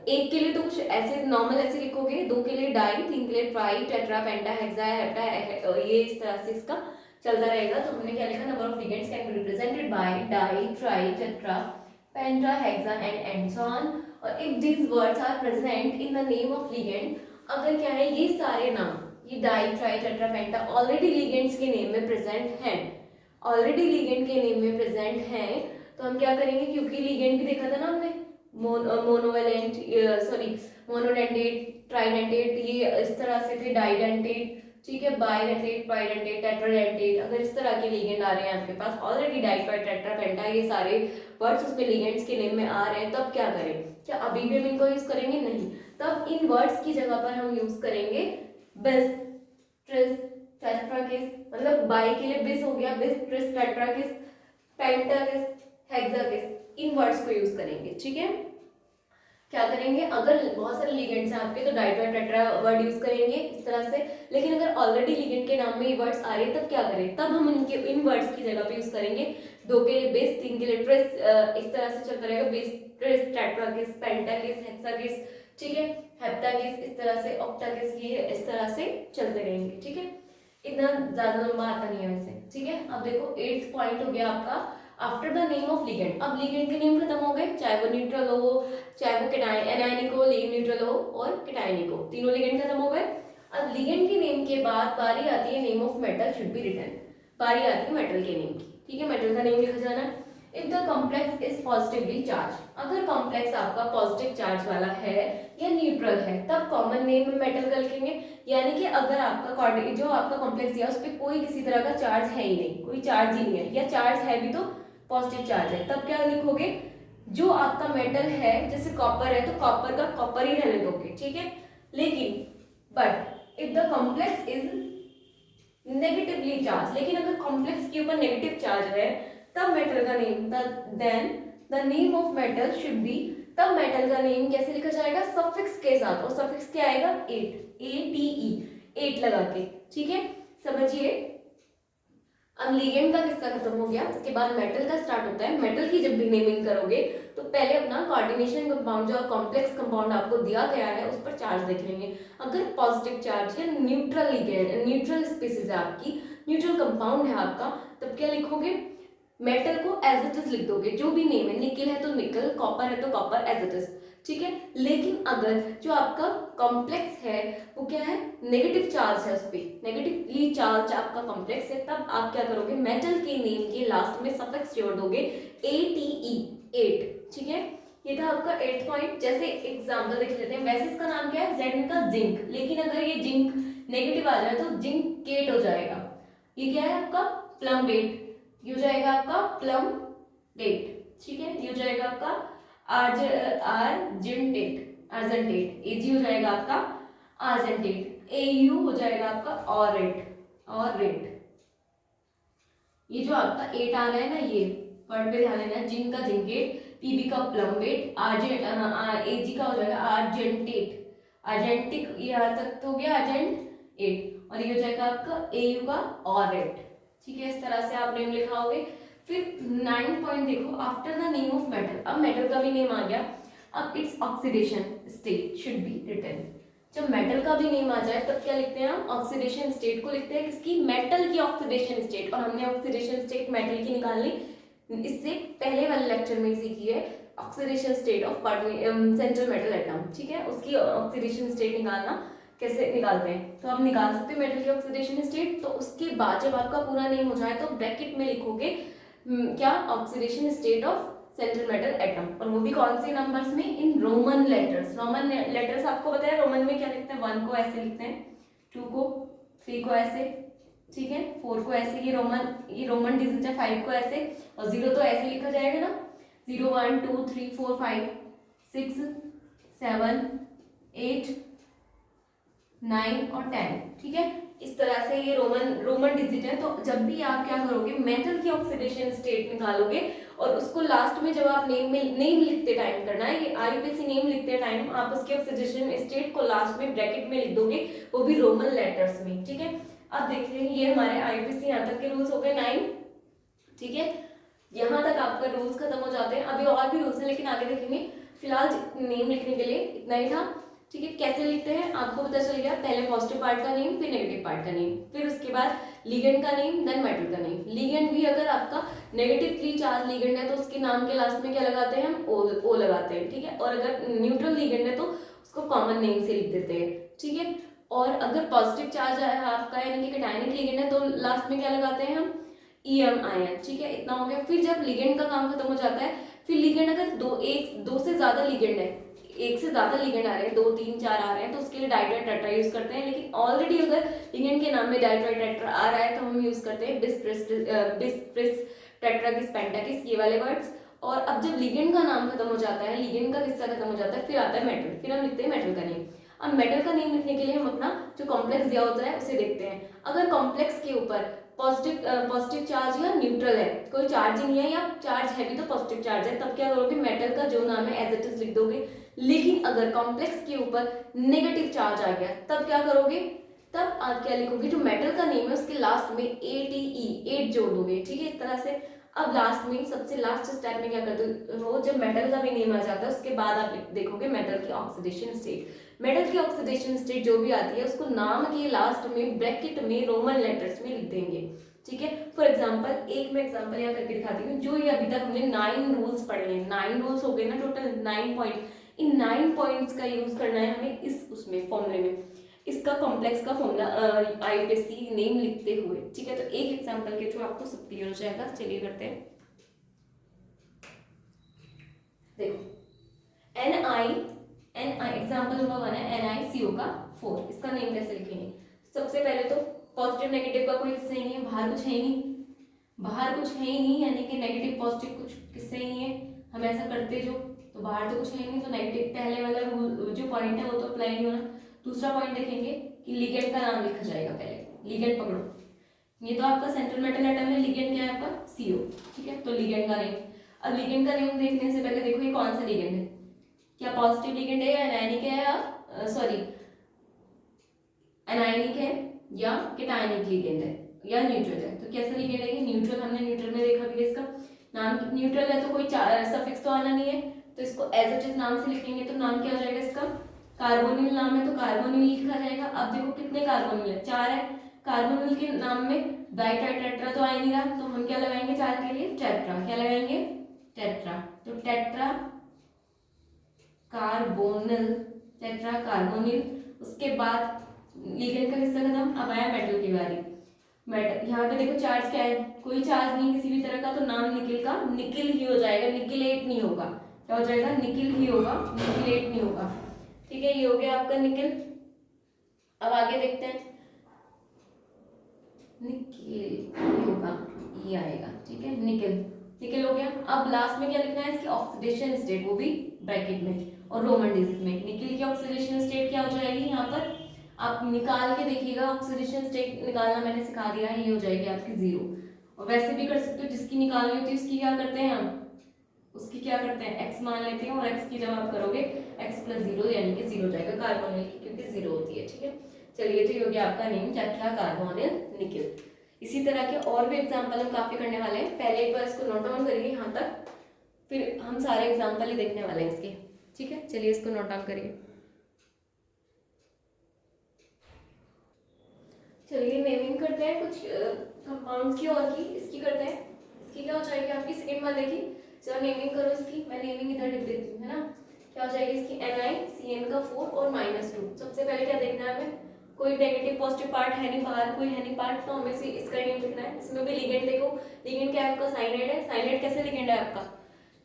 A: एक के लिए तो कुछ ऐसे नॉर्मल ऐसे लिखोगे, 2 के लिए डाई, 3 के लिए try, tetra, penta, hexa, hepta, ये इस तरह से इसका चलता रहेगा। तो हमने क्या लिखा, number of ligands can be represented by di, tri, tetra, penta, hexa and so on. और if these words are present in the name of ligand, अगर क्या है ये सारे नाम, ये di, tri, tetra, penta already ligands के नेम में प्रेजेंट हैं, ऑलरेडी लिगेंड के नेम में प्रेजेंट हैं, तो हम क्या करेंगे, क्योंकि लिगेंड भी देखा था ना हमने, मोनोवेलेंट मोनोडेंटेट, ट्राइडेंटेट, ये इस तरह से थे, डाइडेंटेट, ठीक है, बाइडेंटेट, ट्राइडेंटेट, टेट्राडेंटेट। अगर इस तरह के लिगेंड आ रहे हैं आपके पास ऑलरेडी, डाई, ट्राई, टेट्रा, पेंटा, ये सारे वर्ड्स उसमें लिगेंड्स के नेम में आ रहे हैं, तब क्या करें, क्या अभी भी हम इनको यूज करेंगे, नहीं, तब इन वर्ड्स की जगह पर हम यूज करेंगे बिस, ट्रिस, टेट्राकिस, मतलब बाई के लिए बिस हो गया, बिस, ट्रिस, टेट्राकिस, पेंटाकिस, हेक्साकिस, इन वर्ड्स को यूज करेंगे, ठीक है। क्या करेंगे, अगर बहुत सारे लिगेंड्स हैं आपके तो डाइट्राई टेट्रा वर्ड यूज करेंगे इस तरह से। लेकिन अगर ऑलरेडी लिगेंड के नाम में ये वर्ड्स आ रहे हैं तब क्या करें, तब हम इनके इन वर्ड्स की जगह पे यूज करेंगे 2 के लिए बेस, 3 के लिए ट्रेस, इस तरह से चलता रहेगा, बेस ट्रेस टेट्राकिस पेंटाकिस हेक्साकिस, ठीक है, हेप्टाकिस, इस तरह से ऑक्टाकिस, ये इस तरह से चलते रहेंगे, ठीक है। इतना ज्यादा लंबा आता नहीं है वैसे, ठीक है। अब देखो 8th पॉइंट हो गया आपका after the name of ligand. अब लिगेंड के नेम खत्म हो गए, चाहे वो न्यूट्रल हो, चाहे वो एनायनिक हो, न्यूट्रल हो और कैटायनिक हो, तीनों लिगेंड खत्म हो गए। अब लिगेंड के नेम के बाद बारी आती है name of metal should be written, बारी आती है मेटल के नेम की, ठीक है। मेटल का नेम लिखा जाना है। If the complex is positively charge, अगर कॉम्प्लेक्स आपका पॉजिटिव चार्ज वाला है या न्यूट्रल है तब कॉमन नेम में मेटल का लिखेंगे। यानी कि अगर आपका जो आपका कॉम्प्लेक्स दिया उस पर कोई किसी तरह का चार्ज है ही नहीं, कोई चार्ज ही नहीं है, या चार्ज है भी तो पॉजिटिव चार्ज है, तब क्या लिखोगे, जो आपका मेटल है जैसे कॉपर है तो कॉपर का कॉपर ही रहने दोगे, ठीक है। लेकिन but if the complex is negatively charge, लेकिन अगर कॉम्प्लेक्स के ऊपर नेगेटिव चार्ज है तब मेटल का name then the name of metal should be, तब मेटल का नेम कैसे लिखा जाएगा, सफिक्स के साथ, और सफिक्स क्या आएगा 8, ATE 8 लगा के, ठीक है, समझिए। अब लिगेंड का किस्सा खत्म हो गया, उसके बाद मेटल का स्टार्ट होता है। मेटल की जब भी नेमिंग करोगे तो पहले अपना कोऑर्डिनेशन कंपाउंड जो कॉम्प्लेक्स कंपाउंड आपको दिया गया है उस पर चार्ज देख लेंगे। अगर पॉजिटिव चार्ज है, न्यूट्रल लिगेंड, न्यूट्रल स्पीसीज है आपकी, न्यूट्रल कंपाउंड है आपका, तब क्या लिखोगे, मेटल को एज इट इज लिख दोगे, जो भी नेम है, निकल है तो निकल, कॉपर है तो कॉपर एज इट इज, ठीक है। लेकिन अगर जो आपका कॉम्प्लेक्स है वो क्या है, नेगेटिव चार्ज है, उस पर नेगेटिवली चार्ज आपका कॉम्प्लेक्स है, तब आप क्या करोगे, मेटल के नेम के लास्ट में सफिक्स जोड़ दोगे ATE 8, ठीक है। ये था आपका 8th पॉइंट। जैसे एग्जांपल देख लेते हैं, वैसे इसका नाम क्या है, जेड का जिंक, लेकिन अगर ये जिंक नेगेटिव आ जाए तो जिंकेट हो जाएगा। ये क्या है आपका प्लम्बेट, ये हो जाएगा आपका प्लम्बेट, ठीक है। ये हो जाएगा आपका आर्जेंटेट, AG हो जाएगा आपका आर्जेंटेट, AU हो जाएगा आपका ऑरेट। ये जो आपका 8 आ रहा है ना, ये वर्ड पे ध्यान देना, जिंक का जिंकेट, PB का प्लम्बेट, AG का हो जाएगा आर्जेंटिक, यहाँ तक तो हो गया आर्जेंट 8, और ये हो जाएगा आपका AU का ऑरेट, ठीक है। इस तरह से आप नेम लिखाओगे। फिर 9 पॉइंट देखो, after the name of metal, अब मेटल का भी नेम आ गया, अब its oxidation state should be written. जब मेटल का भी नेम आ जाए तब क्या लिखते हैं हम, ऑक्सीडेशन स्टेट को लिखते हैं, किसकी, मेटल की ऑक्सीडेशन स्टेट। और हमने ऑक्सीडेशन स्टेट मेटल की निकालनी इससे पहले वाले लेक्चर में सीखी है, oxidation state of central metal atom, ठीक है। उसकी ऑक्सीडेशन स्टेट निकालना कैसे निकालते हैं, तो हम निकाल सकते हैं मेटल की ऑक्सीडेशन स्टेट। तो उसके बाद जब आपका पूरा नेम हो जाए तो ब्रैकेट में लिखोगे क्या, oxidation state of central metal atom, और वो भी कौन से नंबर्स में, in Roman letters. Roman letters आपको पता है रोमन में क्या लिखते हैं, 1 को ऐसे लिखते हैं, 2 को, 3 को ऐसे, ठीक है, 4 को ऐसे, ये रोमन डिजिट है, 5 को ऐसे, और 0 तो ऐसे लिखा जाएगा ना, 0 1 2 3 4 5 6 7 8 9 और 10, ठीक है। इस तरह से ये रोमन डिजिट है। तो जब भी आप क्या करोगे, मेटल की ऑक्सीडेशन स्टेट निकालोगे और उसको लास्ट में जब आप नेम लिखते टाइम करना है, ये IUPAC नेम लिखते टाइम आप उसके ऑक्सीडेशन स्टेट को लास्ट में ब्रैकेट में लिख दोगे, वो भी रोमन लेटर्स में, ठीक है। अब देखते हैं, ये हमारे IUPAC यहाँ तक के रूल्स हो गए 9, ठीक है। यहाँ तक आपका रूल्स खत्म हो जाते हैं। अभी और भी रूल्स हैं लेकिन आगे देखेंगे, फिलहाल नेम लिखने के लिए इतना ही था, ठीक है। कैसे लिखते हैं आपको पता चल गया, पहले पॉजिटिव पार्ट का नेम, फिर नेगेटिव पार्ट का नेम, फिर उसके बाद लिगेंड का नेम, देन मेटल का नेम। लिगेंड भी अगर आपका नेगेटिवली चार्ज लिगेंड है तो उसके नाम के लास्ट में क्या लगाते हैं हम, ओ लगाते हैं, ठीक है। और अगर न्यूट्रल लिगेंड है तो उसको कॉमन नेम से लिख देते हैं, ठीक है। और अगर पॉजिटिव चार्ज है आपका, यानी कि कैटायनिक लिगेंड है, तो लास्ट में क्या लगाते हैं हम, EM आयन, ठीक है। इतना हो गया। फिर जब लिगेंड का काम खत्म हो जाता है, फिर लिगेंड अगर दो से ज्यादा लिगेंड है, एक से ज्यादा लिगेंड आ रहे हैं, 2 3 4 आ रहे हैं, तो उसके लिए डाइट्राई टेट्रा यूज करते हैं। लेकिन ऑलरेडी अगर लिगेंड के नाम में डाइट्राई टेट्रा आ रहा है तो हम यूज करते हैं बिस टेट्राकिस पेंटाकिस, ये वाले वर्ड्स। और अब जब लिगेंड का नाम खत्म हो जाता है, लिगेंड का किस्सा खत्म हो जाता है, फिर आता है मेटल, फिर हम लिखते हैं मेटल का नेम। अब मेटल का नेम लिखने के लिए हम अपना जो कॉम्प्लेक्स दिया होता है उसे देखते हैं। अगर कॉम्प्लेक्स के ऊपर पॉजिटिव चार्ज या न्यूट्रल है, कोई चार्ज ही नहीं है, या चार्ज है भी तो पॉजिटिव चार्ज है, तब क्या करोगे मेटल का जो नाम है एज इट इज लिख दोगे। लेकिन अगर कॉम्प्लेक्स के ऊपर नेगेटिव चार्ज आ गया तब क्या करोगे, तब आप क्या लिखोगे, जो मेटल का नेम है उसके लास्ट में ATE 8 जोड़ दोगे। ठीक है, इस तरह से। अब लास्ट में सबसे लास्ट स्टेप में क्या करते हो, जब मेटल का भी नेम आ जाता है उसके बाद आप देखोगे मेटल की ऑक्सीडेशन स्टेट। मेटल की ऑक्सीडेशन स्टेट जो भी आती है उसको नाम के लास्ट में ब्रैकेट में रोमन लेटर्स में लिख देंगे। ठीक है, फॉर एग्जांपल एक मैं एग्जांपल यहाँ करके दिखाती हूँ। जो ये अभी तक हमने 9 रूल्स पढ़े हैं, 9 रूल्स हो गए ना टोटल, 9 पॉइंट। इन 9 पॉइंट्स का यूज करना है हमें इस उसमें फॉर्मूले में, इसका कॉम्प्लेक्स का फॉर्मूला IUPAC नेम लिखते हुए। ठीक है, तो एक एग्जांपल के थ्रू आपको सब क्लियर हो जाएगा। चलिए करते हैं। देखो Ni एग्जांपल नंबर 1 है NiCO का 4। इसका नेम कैसे लिखेंगे, सबसे पहले तो पॉजिटिव नेगेटिव का कोई किस्सा ही नहीं है, बाहर कुछ है ही नहीं, बाहर कुछ है ही नहीं, यानी कि नेगेटिव पॉजिटिव कुछ किस्से ही नहीं है। हम ऐसा करते जो, तो बाहर तो कुछ है ही नहीं, तो नेगेटिव पहले वाला रूल जो पॉइंट है वो तो अप्लाई नहीं होना। दूसरा पॉइंट देखेंगे कि लिगेंड का नाम लिखा जाएगा। पहले लिगेंड पकड़ो, ये तो आपका सेंट्रल मेटल एटम है, लिगेंड क्या है आपका CO। ठीक है, तो लिगेंड का नेम। अब लिगेंड का नेम देखने से पहले देखो ये कौन सा लिगेंड है, क्या पॉजिटिव लिगेंड है या एनायनिक है, या सॉरी एनायनिक है या कैटायनिक लिगेंड है या न्यूट्रल है। तो कैसा लिगेंड है, न्यूट्रल। हमने न्यूट्रल में देखा भी है, इसका नाम न्यूट्रल है तो कोई सफिक्स तो आना नहीं है, तो इसको एज इट इज नाम से लिखेंगे। तो नाम क्या हो जाएगा इसका, कार्बोनिल नाम है तो कार्बोनिल लिखा जाएगा। अब देखो कितने कार्बोनिल है, 4 है। कार्बोनिल के नाम में डाइटेट्रा तो आ ही नहीं रहा, तो हम क्या लगाएंगे 4 के लिए, टेट्रा। क्या लगाएंगे, टेट्रा। तो टेट्रा कार्बोनिल, टेट्रा कार्बोनिल। उसके बाद लिगेंड का किस्सा खत्म, अब आया मेटल की बारी। मेटल यहाँ पे देखो चार्ज क्या है, कोई चार्ज नहीं किसी भी तरह का, तो नाम निकिल का निकिल ही हो जाएगा, निकिलेट नहीं होगा। क्या हो जाएगा, निकिल ही होगा, निकिलेट नहीं होगा। ठीक है, ये हो गया आपका निकिल। अब आगे देखते हैं, निकिल होगा, ये आएगा। ठीक है, निकिल, निकिल हो गया। अब लास्ट में क्या लिखना है, इसकी ऑक्सीडेशन स्टेट, वो भी ब्रैकेट में और रोमन डिजिट में। निकिल की ऑक्सीडेशन स्टेट क्या हो जाएगी, यहाँ पर आप निकाल के देखिएगा, ऑक्सीडेशन स्टेट निकालना मैंने सिखा दिया है, ये हो जाएगी आपकी 0। और वैसे भी कर सकते हो, जिसकी निकालनी होती है उसकी क्या करते हैं हम, उसकी क्या करते हैं x मान लेते हैं, और x की जब आप करोगे x + 0 यानी कि 0 जाएगा कार्बोनिल की, क्योंकि 0 होती है। ठीक है, चलिए तो ये हो गया आपका नेम टेट्रा कार्बोनिल निकिल। इसी तरह के और भी एग्जांपल हम काफी करने वाले हैं, पहले एक बार इसको नोट डाउन करिए यहाँ तक, फिर हम सारे एग्जांपल ही देखने वाले हैं इसके। ठीक है, चलिए इसको नोट डाउन करिए। चलिए नेमिंग करते हैं कुछ कंपाउंड्स की और की, इसकी करते हैं। इसकी क्या हो जाएगी आपकी सेकेंड वाले की, चलो नेमिंग करो इसकी, मैं नेमिंग इधर लिख देती हूँ, है ना। क्या हो जाएगी इसकी NiCN का 4 और -2। सबसे पहले क्या देखना है हमें, कोई नेगेटिव पॉजिटिव पार्ट है नहीं बाहर, कोई है नहीं पार्ट, तो हमें से इसका नेम लिखना है। इसमें भी लिगेंड देखो, लिगेंड क्या है आपका, साइनाइड है। साइनाइड कैसे लिगेंड है आपका,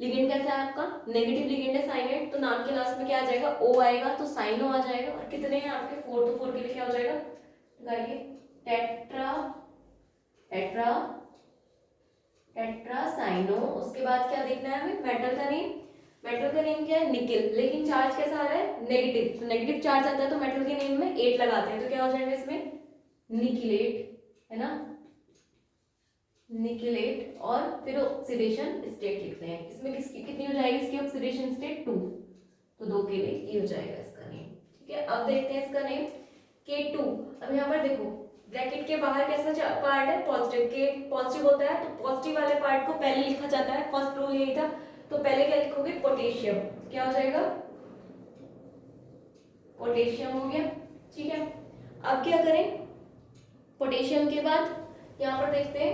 A: लिगेंड कैसा है आपका, नेगेटिव लिगेंड है साइनाइड, तो नाम के लास्ट में क्या आ जाएगा, O आएगा, तो साइनो आ जाएगा। और कितने हैं आपके 4, तो 4 के लिए क्या हो जाएगा, लगाइए टेट्रा, टेट्रा, टेट्रासाइनो। उसके बाद क्या देखना है हमें, मेटल का नेम। मेटल का नेम क्या है, निकिल, लेकिन चार्ज कैसा आ रहा है, नेगेटिव, तो नेगेटिव चार्ज आता है तो मेटल के नेम में 8 लगाते हैं, तो क्या हो जाएगा इसमें, निकिलेट, है ना, निकिलेट। और फिर ऑक्सीडेशन स्टेट लिखते हैं, इसमें किसकी कितनी हो जाएगी इसकी ऑक्सीडेशन स्टेट 2, तो 2 के लिए ये हो जाएगा इसका नेम। ठीक है, अब देखते हैं इसका नेम K2। अब यहाँ पर देखो ब्रैकेट के बाहर कैसा पार्ट है, पॉजिटिव, के पॉजिटिव होता है, तो पॉजिटिव वाले पार्ट को पहले लिखा जाता है, फर्स्ट रूल यही था। तो पहले क्या लिखोगे, पोटेशियम। क्या हो जाएगा, पोटेशियम हो गया। ठीक है, अब क्या करें, पोटेशियम के बाद यहाँ पर देखते हैं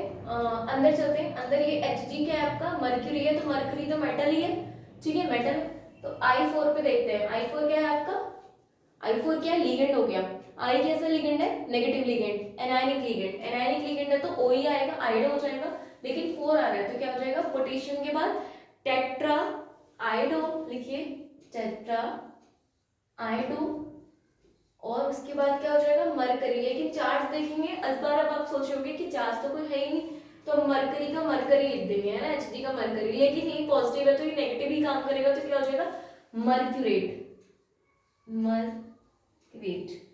A: अंदर चलते हैं। अंदर ये Hg क्या है आपका, मर्क्यूरी है, तो मर्क्यूरी तो मेटल ही है। ठीक है, मेटल। तो I4 पे देखते हैं, I4 क्या है आपका, I4 क्या है, लिगेंड हो गया। I कैसा लिगेंड है, negative ligand, anionic ligand. Anionic ligand है तो O ही आएगा, आयोडो हो जाएगा, लेकिन 4 आ रहा है तो क्या हो जाएगा, पोटेशियम के बाद टेट्रा आयोडो लिखिए, टेट्रा आयोडो। और उसके बाद क्या हो जाएगा, मरकरी। लेकिन चार्ज देखेंगे इस बार, अब आप सोचोगे कि चार्ज तो कोई है ही नहीं, तो मरकरी का मरकरी लिख देंगे, है ना, Hg का मरकरी। लेकिन ये पॉजिटिव है तो ये नेगेटिव ही काम करेगा, तो क्या हो जाएगा, मर्क्यूरेट, मर्क्यूरेट।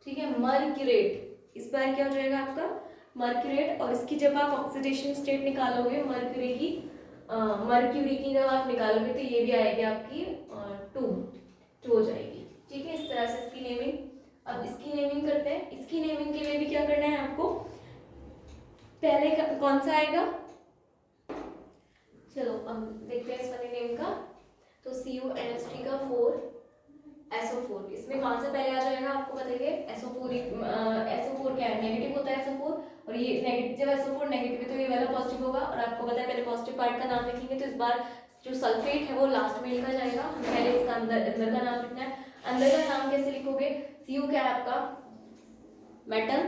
A: ठीक है, मर्क्यूरेट। इस बार क्या हो जाएगा आपका, मर्क्यूरेट। और इसकी जब आप ऑक्सीडेशन स्टेट निकालोगे मर्क्यूरी की जब आप निकालोगे तो ये भी आएगी आपकी 2 हो जाएगी। ठीक है, इस तरह से इसकी नेमिंग। अब इसकी नेमिंग करते हैं। इसकी नेमिंग के लिए भी क्या करना है आपको, पहले कौन सा आएगा, चलो अब देखते हैं इस वाले नेम का। तो CuNH3 का 4SO4, इसमें कौन सा पहले आ जाएगा आपको बताइए। SO4 क्या है, नेगेटिव होता है SO4, और ये नेगेटिव, जब SO4 नेगेटिव है तो ये वाला पॉजिटिव होगा। और आपको पता है पहले पॉजिटिव पार्ट का नाम लिखेंगे, तो इस बार जो सल्फेट है वो लास्ट में लिखा जाएगा। पहले इसका अंदर का नाम लिखना है। अंदर का नाम कैसे लिखोगे, Cu क्या है आपका मेटल,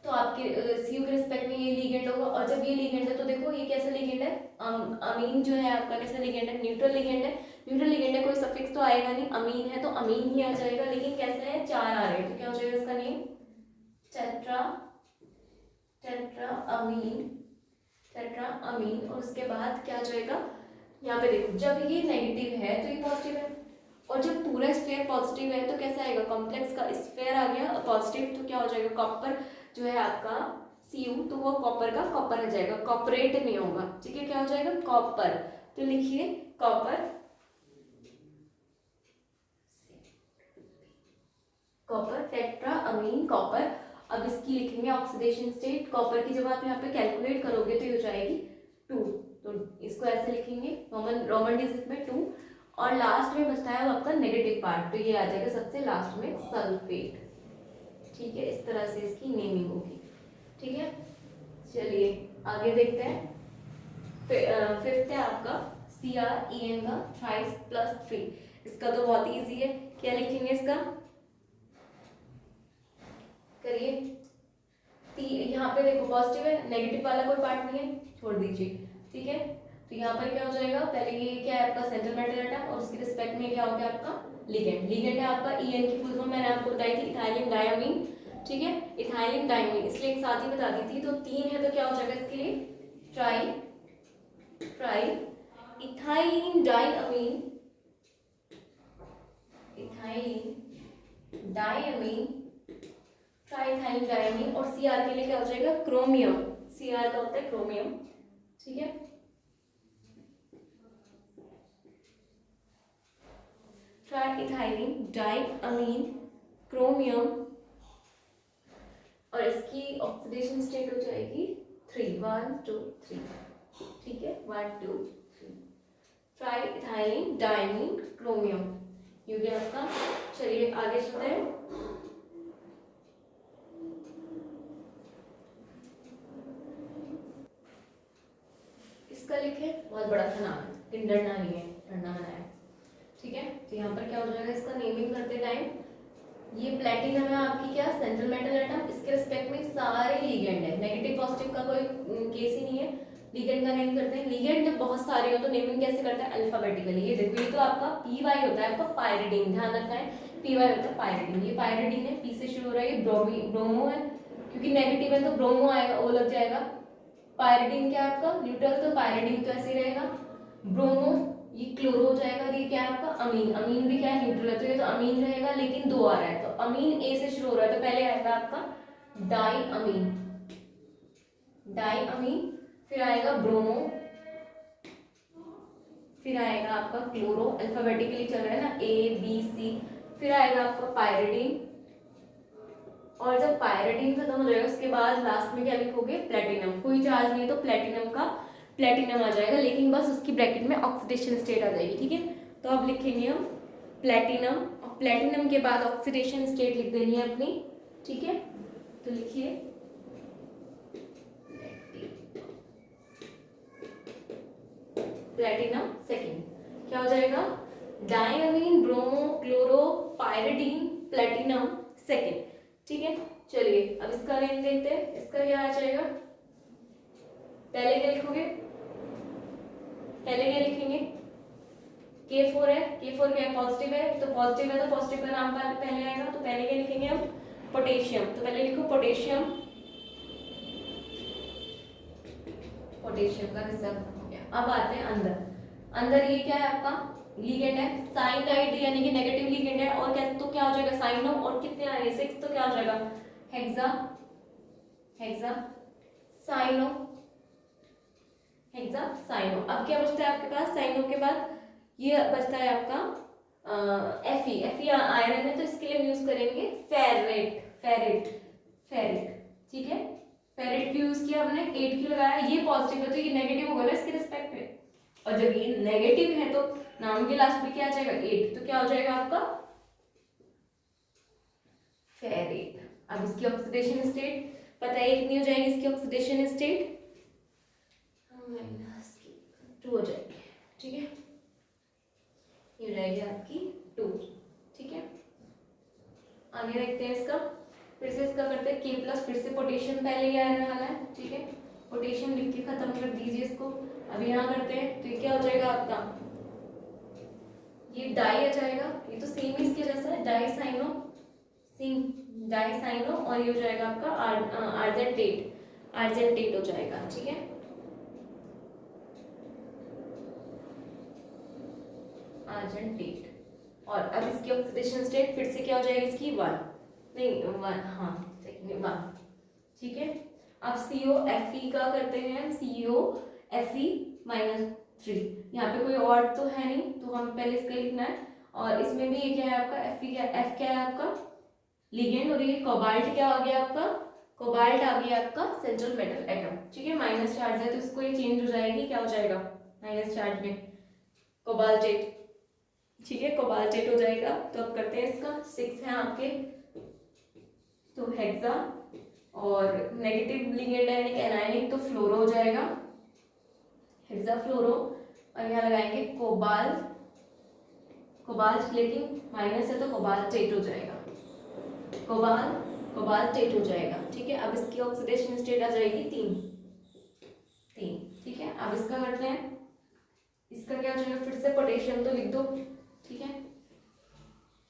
A: तो आपके Cu के रिस्पेक्ट में ये लिगेंड होगा। और जब ये लिगेंड है तो देखो ये कैसा लिगेंड है, अमीन जो है आपका कैसा लिगेंड है, न्यूट्रल लिगेंड है। न्यूट्रल लिगेंड है, कोई सफिक्स तो आएगा नहीं, अमीन है तो अमीन ही आ जाएगा। लेकिन कैसे है, 4 आ रहे हैं, तो क्या हो जाएगा इसका नेम, टेट्रा अमीन। और उसके बाद क्या आ जाएगा, यहाँ पे देखो जब ये नेगेटिव है तो ये पॉजिटिव है, और जब पूरा स्फीयर पॉजिटिव है तो कैसा आएगा, कॉम्प्लेक्स का स्फीयर आ गया पॉजिटिव, तो क्या हो जाएगा, कॉपर जो है आपका Cu, तो वो कॉपर का कॉपर आ जाएगा, कॉपरेट नहीं होगा। ठीक है, क्या हो जाएगा, कॉपर। तो लिखिए कॉपर टेट्रा अमीन कॉपर। अब इसकी लिखेंगे ऑक्सीडेशन स्टेट, कॉपर की जब आप यहाँ पे कैलकुलेट करोगे तो ये हो जाएगी 2, तो इसको ऐसे लिखेंगे रोमन डिजिट में 2। और लास्ट में बचता है आपका नेगेटिव पार्ट, तो ये आ जाएगा सबसे लास्ट में सल्फेट। ठीक है, इस तरह से इसकी नेमिंग होगी। ठीक है, चलिए आगे देखते हैं। फिफ्थ है आपका CrEn का थ्राइस प्लस 3। इसका तो बहुत ही ईजी है, क्या लिखेंगे इसका, करिए। यहाँ पे देखो पॉजिटिव है, नेगेटिव वाला कोई पार्ट नहीं है, छोड़ दीजिए। ठीक है, तो यहाँ पर क्या हो जाएगा, पहले ये क्या है आपका सेंट्रल मेटल एटम, और उसके रिस्पेक्ट में क्या हो गया आपका लिगेंड। लिगेंड है आपका En की फुल फॉर्म मैंने आपको बताई थी, इथाइलिन डायमीन। ठीक है, इथाइलिन डायमीन इसलिए एक साथ ही बता दी थी। तो 3 है तो क्या हो जाएगा इसके लिए, ट्राई इथाइलिन डायमीन, ट्राइथाइलिन डायमीन। और Cr के लिए क्या हो जाएगा, क्रोमियम। Cr का होता है क्रोमियम। ठीक है, ट्राइथाइलिन डायमीन क्रोमियम, और इसकी ऑक्सीडेशन स्टेट हो जाएगी 3, 1 2 3। ठीक है, 1 2 3, ट्राइथाइलिन डायमीन क्रोमियम, ये भी आपका। चलिए आगे चलते हैं। इसका लिखे, बहुत बड़ा सा नाम है, लेकिन डरना नहीं है, डरना मना है। ठीक है, तो यहाँ पर क्या हो जाएगा, इसका नेमिंग करते टाइम, ये प्लेटिनम है आपकी क्या सेंट्रल मेटल एटम, इसके रिस्पेक्ट में सारे लिगेंड है, नेगेटिव पॉजिटिव का कोई केस ही नहीं है। लिगेंड का नेम करते हैं, लिगेंड जब बहुत सारे हो तो नेमिंग कैसे करते हैं, अल्फाबेटिकली। ये देखो, ये तो आपका Py होता है, आपका पायरिडीन, ध्यान रखना है, Py होता है पायरिडीन। ये पायरिडीन है, P से शुरू हो रहा है, ये ब्रोमो है, क्योंकि नेगेटिव है तो ब्रोमो आएगा, ओ लग जाएगा। पायरिडीन क्या है आपका न्यूट्रल, तो पायरिडीन तो ऐसे ही रहेगा। ब्रोमो ये क्लोरो हो जाएगा, ये क्या है आपका अमीन। अमीन भी क्या है, न्यूट्रल है, तो ये तो अमीन रहेगा, लेकिन 2 आ रहा है, तो अमीन A से शुरू हो रहा है, तो पहले आएगा आपका डाइअमीन, फिर आएगा ब्रोमो, फिर आएगा आपका क्लोरो, अल्फाबेटिकली चल रहा है ना, A B C, फिर आएगा आपका पायरिडीन। और जब पायरिडीन खत्म हो जाएगा उसके बाद लास्ट में क्या लिखोगे, प्लेटिनम। कोई चार्ज नहीं है तो प्लेटिनम का प्लेटिनम आ जाएगा, लेकिन बस उसकी ब्रैकेट में ऑक्सीडेशन स्टेट आ जाएगी। ठीक है, तो अब लिखेंगे हम प्लेटिनम, और प्लेटिनम के बाद ऑक्सीडेशन स्टेट लिख देनी है अपनी। ठीक है, तो लिखिए प्लेटिनम सेकेंड, क्या हो जाएगा, diamine bromo chloro pyridine platinum second. ठीक है, चलिए अब इसका नेम देखते हैं। इसका क्या आ जाएगा, पहले क्या लिखोगे, पहले क्या लिखेंगे, K4 है, K4 क्या है, पॉजिटिव है, तो पॉजिटिव है तो पॉजिटिव का नाम पहले आएगा, तो पहले क्या लिखेंगे हम, पोटेशियम। तो पहले लिखो पोटेशियम, पोटेशियम का रिजल्ट हो गया। अब आते हैं अंदर। अंदर ये क्या है आपका लिगेंड है, साइनाइड यानी कि नेगेटिव लिगेंड है, और क्या तो क्या हो जाएगा साइनो, और कितने आ रहे हैं 6, तो क्या हो जाएगा हेक्सा हेक्सासाइनो, हेक्सासाइनो। अब क्या बचता है आपके पास साइनो के बाद, ये बचता है आपका Fe आयरन है तो इसके लिए हम यूज करेंगे फेरेट, ठीक है। फेरेट क्यों यूज किया हमने, 8 क्यों लगाया, ये पॉजिटिव है तो ये नेगेटिव होगा ना इसके रिस्पेक्ट में, और जब ये नेगेटिव है तो नाम के लास्ट में क्या आ जाएगा 8, तो क्या हो जाएगा आपका फेरेट। अब इसकी ऑक्सीडेशन स्टेट बताइए कितनी हो जाएगी इसकी ऑक्सीडेशन स्टेट, -2 हो जाएगी, ठीक है, ये हो जाएगी आपकी 2, ठीक है। आगे देखते हैं इसका, फिर से इसका करते हैं K+, फिर से पोटेशियम पहले ही आने वाला है, ठीक है, पोटेशियम लिख के खत्म कर दीजिए इसको। अब यहाँ करते हैं तो ये क्या हो जाएगा आपका, ये डाई आ जाएगा, ये तो सेम ही इसके जैसा है, डाईसाइनो, और ये हो जाएगा आपका आर्जेंटेट हो जाएगा, ठीक है, आर्जेंटेट। और अब इसकी ऑक्सीडेशन स्टेट फिर से क्या हो जाएगी इसकी 1, नहीं 1, हाँ 1, ठीक है। अब COFe का करते हैं हम, COFe-3, यहाँ पे कोई और तो है नहीं तो हम पहले इसका लिखना है, और इसमें भी ये क्या है आपका F क्या है आपका लिगेंड, और ये कोबाल्ट क्या आ गया आपका, कोबाल्ट आ गया आपका सेंट्रल मेटल एटम, ठीक है, माइनस चार्ज है तो इसको ये चेंज हो जाएगी, क्या हो जाएगा माइनस चार्ज में कोबाल्टेट, ठीक है, कोबाल्टेट हो जाएगा। तो अब करते हैं इसका 6 है आपके, तो हेक्सा और नेगेटिव लिगेंड है यानी एनायनिक तो फ्लोरो हो जाएगा, हेक्सा फ्लोरो, और यहाँ लगाएंगे कोबाल्ट लेकिन माइनस है तो कोबाल्टेट हो जाएगा, कोबाल्टेट हो जाएगा, ठीक है। अब इसकी ऑक्सीडेशन स्टेट आ जाएगी 3, ठीक है। अब इसका करते हैं, इसका क्या हो जाएगा, फिर से पोटेशियम तो लिख दो, ठीक है,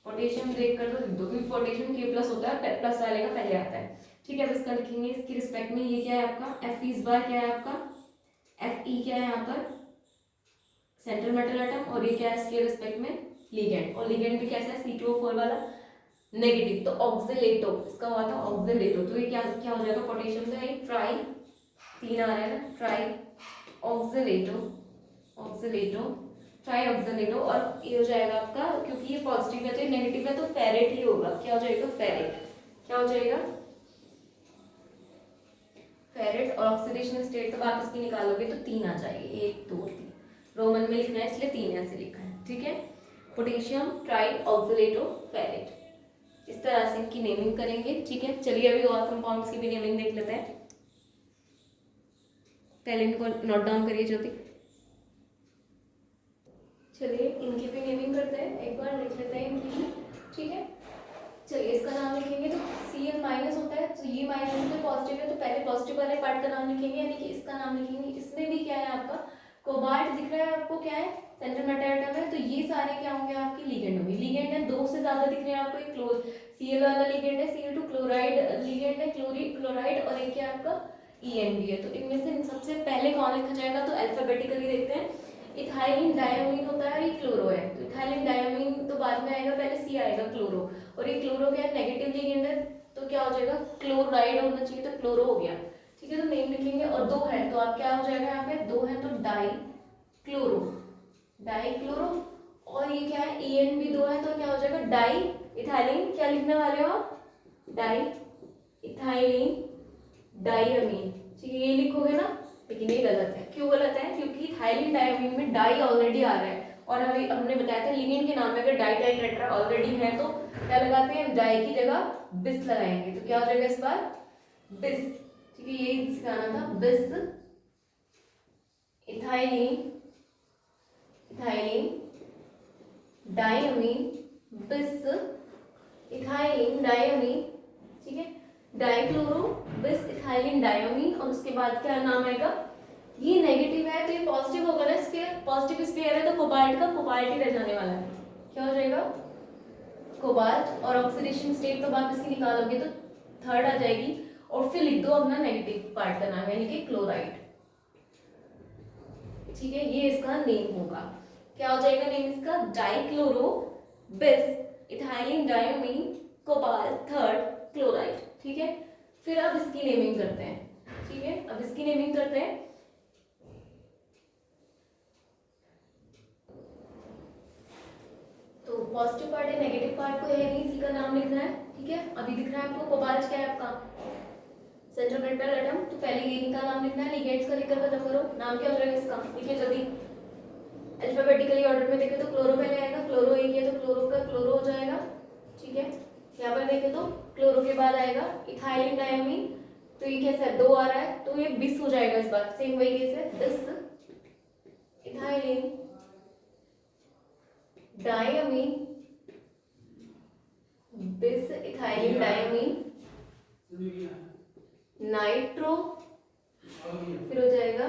A: पोटेशियम ब्रेक कर दो लिख दो, क्योंकि पोटेशियम K+ होता है, प्लस वाले का पहले आता है, ठीक है। अब इसका लिखेंगे इसकी रिस्पेक्ट में, ये क्या है आपका Fe इस बार क्या है आपका Fe क्या है यहाँ पर सेंट्रल मेटल एटम, और ये क्या है इसके रिस्पेक्ट में लिगेंड, और लिगेंड भी कैसा है C2O4 वाला नेगेटिव, तो ऑक्सीलेटो इसका हुआ था ऑक्सीलेटो, तो ये क्या हो जाएगा पोटेशियम का एक ट्राई 3 आ रहा है ना, ट्राई ऑक्सीलेटो, ट्राई ऑक्सीलेटो, और ये हो जाएगा आपका, क्योंकि ये पॉजिटिव है तो ये नेगेटिव है तो फेरेट ही होगा, क्या हो जाएगा फेरेट, क्या हो जाएगा फेरेट, और ऑक्सीडेशन स्टेट तो आप इसकी निकालोगे तो 3 आ जाएगी, 1 2 3, रोमन में लिखना है इसलिए 3 ऐसे लिखा है, ठीक है, पोटेशियम ट्राई ऑक्सीलेटो फेरेट, इस तरह से इनकी नेमिंग करेंगे, ठीक है। चलिए अभी और कंपाउंड्स की भी नेमिंग देख लेते हैं, पहले इनको नोट डाउन करिए ज्योति। चलिए इनकी भी नेमिंग करते हैं, एक बार लिख लेते हैं इनकी, ठीक है। चलिए इसका नाम लिखेंगे तो Cl- होता है, तो ये माइनस में पॉजिटिव है तो पहले पॉजिटिव वाले पार्ट का नाम लिखेंगे, यानी कि इसका नाम लिखेंगे, इसमें भी क्या है आपका कोबाल्ट दिख रहा है आपको, क्या है सेंट्रल मेटल एटम है, तो ये सारे क्या होंगे आपके लिगेंड होंगे, लिगेंड है 2 से ज्यादा दिख रहे हैं आपको, एक Cl वाला लिगेंड है, Cl2 क्लोराइड लिगेंड है, क्लोराइड, और एक क्या आपका En भी है, तो इनमें से सबसे पहले कौन लिखा जाएगा, तो अल्फाबेटिकली देखते हैं, इथाइलिन डायमीन होता है, ये क्लोरो है, तो इथाइलिन डायमीन तो बाद में आएगा, पहले C आएगा क्लोरो, और ये क्लोरो क्या है नेगेटिव लिगेंड है, तो क्या हो जाएगा क्लोराइड होना चाहिए, तो क्लोरो हो गया, ठीक है। तो नेम लिखेंगे, और 2 है तो आप क्या हो जाएगा यहाँ पे 2 है तो डाई क्लोरो, और ये क्या है En भी 2 है तो क्या हो जाएगा डाई इथाइलिन, क्या लिखने वाले हो डाई इथाइलिन डाइअमीन, ठीक है, ये लिखोगे ना, लेकिन ये गलत है, क्यों गलत है, क्योंकि इथाइलिन डाइअमीन में डाई ऑलरेडी आ रहा है, और अभी हमने बताया था लिगेंड के नाम में अगर डाई टेट्रा ऑलरेडी है तो क्या लगाते हैं, डाई की जगह बिस लगाएंगे, तो क्या हो जाएगा इस बार बिस, ठीक है, ये सिखाना था, बिस इथाइलिन डाइअमीन, बिस इथाइलिन डाइअमीन, ठीक है, डाइक्लोरो बिस इथाइलिन डाइअमीन, और उसके बाद क्या नाम आएगा, ये नेगेटिव है तो ये पॉजिटिव होगा ना, स्फीयर पॉजिटिव स्फीयर है तो कोबाल्ट का कोबाल्ट ही रह जाने वाला है, क्या हो जाएगा कोबाल्ट, और ऑक्सीडेशन स्टेट तो आप इसकी निकालोगे तो 3rd आ जाएगी, और फिर लिख दो अपना नेगेटिव पार्ट का नाम यानी कि क्लोराइड, ठीक है, ये इसका नेम होगा, क्या हो जाएगा नेम इसका डाइक्लोरो बिस इथाइलिन डाइअमीन कोबाल्ट 3rd क्लोराइड, ठीक है। फिर अब इसकी नेमिंग करते हैं, ठीक है। अब इसकी नेमिंग करते हैं। तो पॉजिटिव पार्ट है, नेगेटिव पार्ट को है नहीं, इसी का नाम लिखना है, ठीक है। अभी दिख रहा है आपको कोबाल्ट क्या है आपका, सेंट्रल पेंटल एटम। तो पहले ये इनका नाम लिखना है, लिगेंड्स का लिखकर खत्म करो। नाम क्या हो जाएगा इसका, लिखिए जल्दी। अल्फाबेटिकली ऑर्डर में देखें तो क्लोरो पहले आएगा, क्लोरो एक है तो क्लोरो का क्लोरो हो जाएगा, ठीक है। यहाँ पर देखें तो क्लोरो के बाद आएगा इथाइलिन डायमीन, तो ये कैसा है, 2 आ रहा है तो ये बिस हो जाएगा इस बार, सेम वही केस है, बिस इथाइलिन डायमीन, बिस इथाइलिन डायमीन, नाइट्रो, फिर हो जाएगा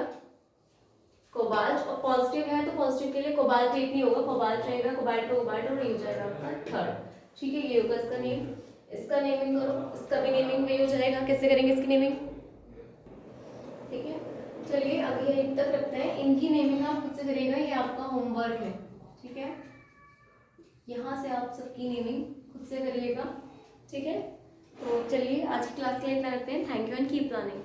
A: कोबाल्ट। और पॉजिटिव है तो पॉजिटिव के लिए कोबाल्ट एक नहीं होगा, कोबाल्ट रहेगा, कोबाल्ट का कोबाल्ट और ये हो जाएगा आपका थर्ड, ठीक है। ये होगा इसका नेम। इसका नेमिंग करो, इसका भी नेमिंग वही हो जाएगा। कैसे करेंगे इसकी नेमिंग, ठीक है। चलिए अभी यहीं तक रखते हैं, इनकी नेमिंग आप खुद से करिएगा, ये आपका होमवर्क है, ठीक है। यहाँ से आप सबकी नेमिंग खुद से करिएगा, ठीक है। तो चलिए आज की क्लास के लिए इतना रखते हैं। Thank you and keep learning.